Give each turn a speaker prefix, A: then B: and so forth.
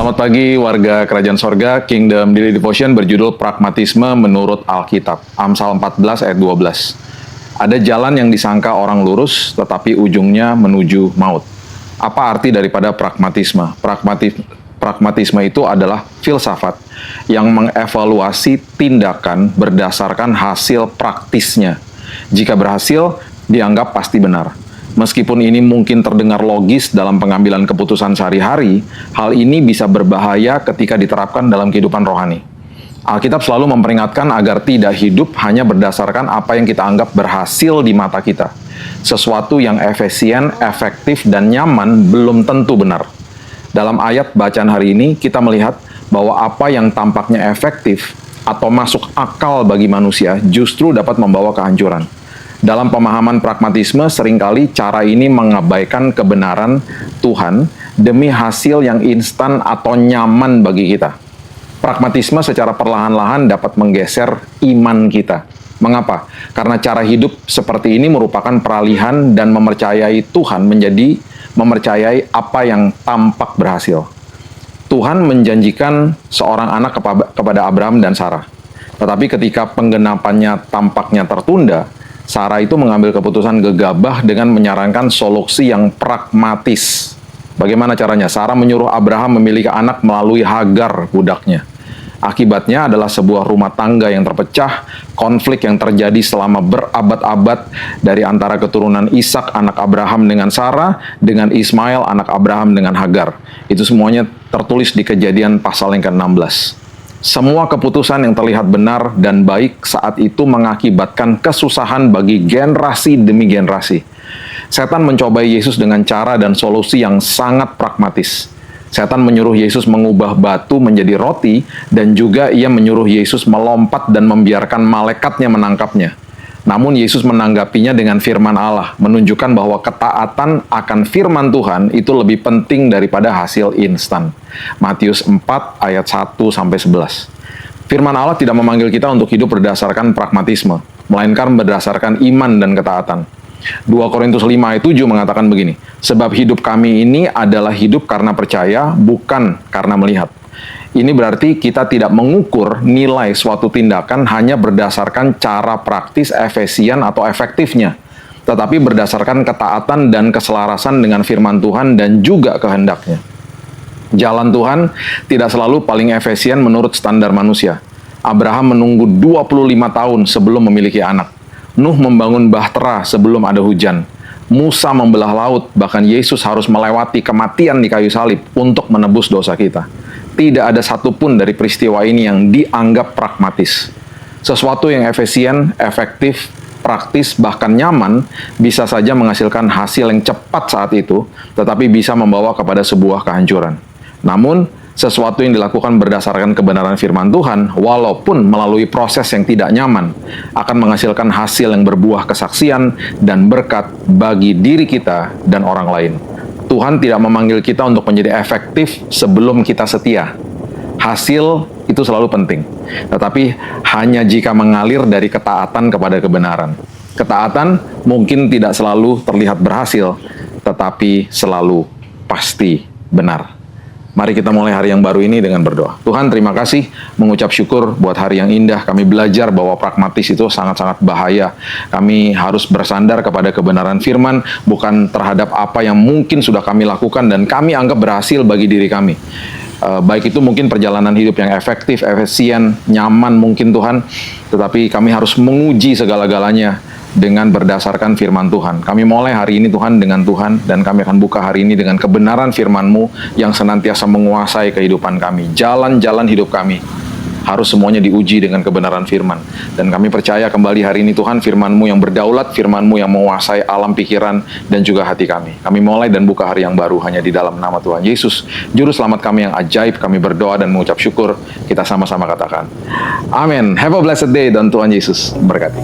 A: Selamat pagi warga Kerajaan Sorga. Kingdom Daily Devotion berjudul Pragmatisme menurut Alkitab. Amsal 14 ayat 12. Ada jalan yang disangka orang lurus, tetapi ujungnya menuju maut. Apa arti daripada pragmatisme? Pragmatisme itu adalah filsafat yang mengevaluasi tindakan berdasarkan hasil praktisnya. Jika berhasil, dianggap pasti benar. Meskipun ini mungkin terdengar logis dalam pengambilan keputusan sehari-hari, hal ini bisa berbahaya ketika diterapkan dalam kehidupan rohani. Alkitab selalu memperingatkan agar tidak hidup hanya berdasarkan apa yang kita anggap berhasil di mata kita. Sesuatu yang efisien, efektif, dan nyaman belum tentu benar. Dalam ayat bacaan hari ini, kita melihat bahwa apa yang tampaknya efektif atau masuk akal bagi manusia justru dapat membawa kehancuran. Dalam pemahaman pragmatisme, seringkali cara ini mengabaikan kebenaran Tuhan demi hasil yang instan atau nyaman bagi kita. Pragmatisme secara perlahan-lahan dapat menggeser iman kita. Mengapa? Karena cara hidup seperti ini merupakan peralihan dan mempercayai Tuhan menjadi mempercayai apa yang tampak berhasil. Tuhan menjanjikan seorang anak kepada Abraham dan Sarah. Tetapi ketika penggenapannya tampaknya tertunda, Sarah itu mengambil keputusan gegabah dengan menyarankan solusi yang pragmatis. Bagaimana caranya? Sarah menyuruh Abraham memiliki anak melalui Hagar, budaknya. Akibatnya adalah sebuah rumah tangga yang terpecah, konflik yang terjadi selama berabad-abad dari antara keturunan Ishak anak Abraham dengan Sarah, dengan Ismail anak Abraham dengan Hagar. Itu semuanya tertulis di Kejadian pasal yang ke-16. Semua keputusan yang terlihat benar dan baik saat itu mengakibatkan kesusahan bagi generasi demi generasi. Setan mencobai Yesus dengan cara dan solusi yang sangat pragmatis. Setan menyuruh Yesus mengubah batu menjadi roti, dan juga ia menyuruh Yesus melompat dan membiarkan malaikatnya menangkapnya. Namun Yesus menanggapinya dengan firman Allah, menunjukkan bahwa ketaatan akan firman Tuhan itu lebih penting daripada hasil instan. Matius 4 ayat 1-11. Firman Allah tidak memanggil kita untuk hidup berdasarkan pragmatisme, melainkan berdasarkan iman dan ketaatan. 2 Korintus 5 ayat 7 mengatakan begini, sebab hidup kami ini adalah hidup karena percaya, bukan karena melihat. Ini berarti kita tidak mengukur nilai suatu tindakan hanya berdasarkan cara praktis, efisien, atau efektifnya, tetapi berdasarkan ketaatan dan keselarasan dengan firman Tuhan dan juga kehendaknya. Jalan Tuhan tidak selalu paling efisien menurut standar manusia. Abraham menunggu 25 tahun sebelum memiliki anak. Nuh membangun bahtera sebelum ada hujan. Musa membelah laut, bahkan Yesus harus melewati kematian di kayu salib untuk menebus dosa kita. Tidak ada satupun dari peristiwa ini yang dianggap pragmatis. Sesuatu yang efisien, efektif, praktis, bahkan nyaman, bisa saja menghasilkan hasil yang cepat saat itu, tetapi bisa membawa kepada sebuah kehancuran. Namun, sesuatu yang dilakukan berdasarkan kebenaran firman Tuhan, walaupun melalui proses yang tidak nyaman, akan menghasilkan hasil yang berbuah kesaksian dan berkat bagi diri kita dan orang lain. Tuhan tidak memanggil kita untuk menjadi efektif sebelum kita setia. Hasil itu selalu penting, tetapi hanya jika mengalir dari ketaatan kepada kebenaran. Ketaatan mungkin tidak selalu terlihat berhasil, tetapi selalu pasti benar. Mari kita mulai hari yang baru ini dengan berdoa. Tuhan, terima kasih, mengucap syukur buat hari yang indah. Kami belajar bahwa pragmatis itu sangat-sangat bahaya. Kami harus bersandar kepada kebenaran firman, bukan terhadap apa yang mungkin sudah kami lakukan dan kami anggap berhasil bagi diri kami. Baik itu mungkin perjalanan hidup yang efektif, efisien, nyaman mungkin Tuhan, tetapi kami harus menguji segala-galanya dengan berdasarkan firman Tuhan. Kami mulai hari ini Tuhan dengan Tuhan, dan kami akan buka hari ini dengan kebenaran firman-Mu yang senantiasa menguasai kehidupan kami. Jalan-jalan hidup kami harus semuanya diuji dengan kebenaran firman. Dan kami percaya kembali hari ini Tuhan, firman-Mu yang berdaulat, firman-Mu yang menguasai alam pikiran dan juga hati kami. Kami mulai dan buka hari yang baru hanya di dalam nama Tuhan Yesus, Juru Selamat kami yang ajaib. Kami berdoa dan mengucap syukur. Kita sama-sama katakan, amin. Have a blessed day, dan Tuhan Yesus berkati.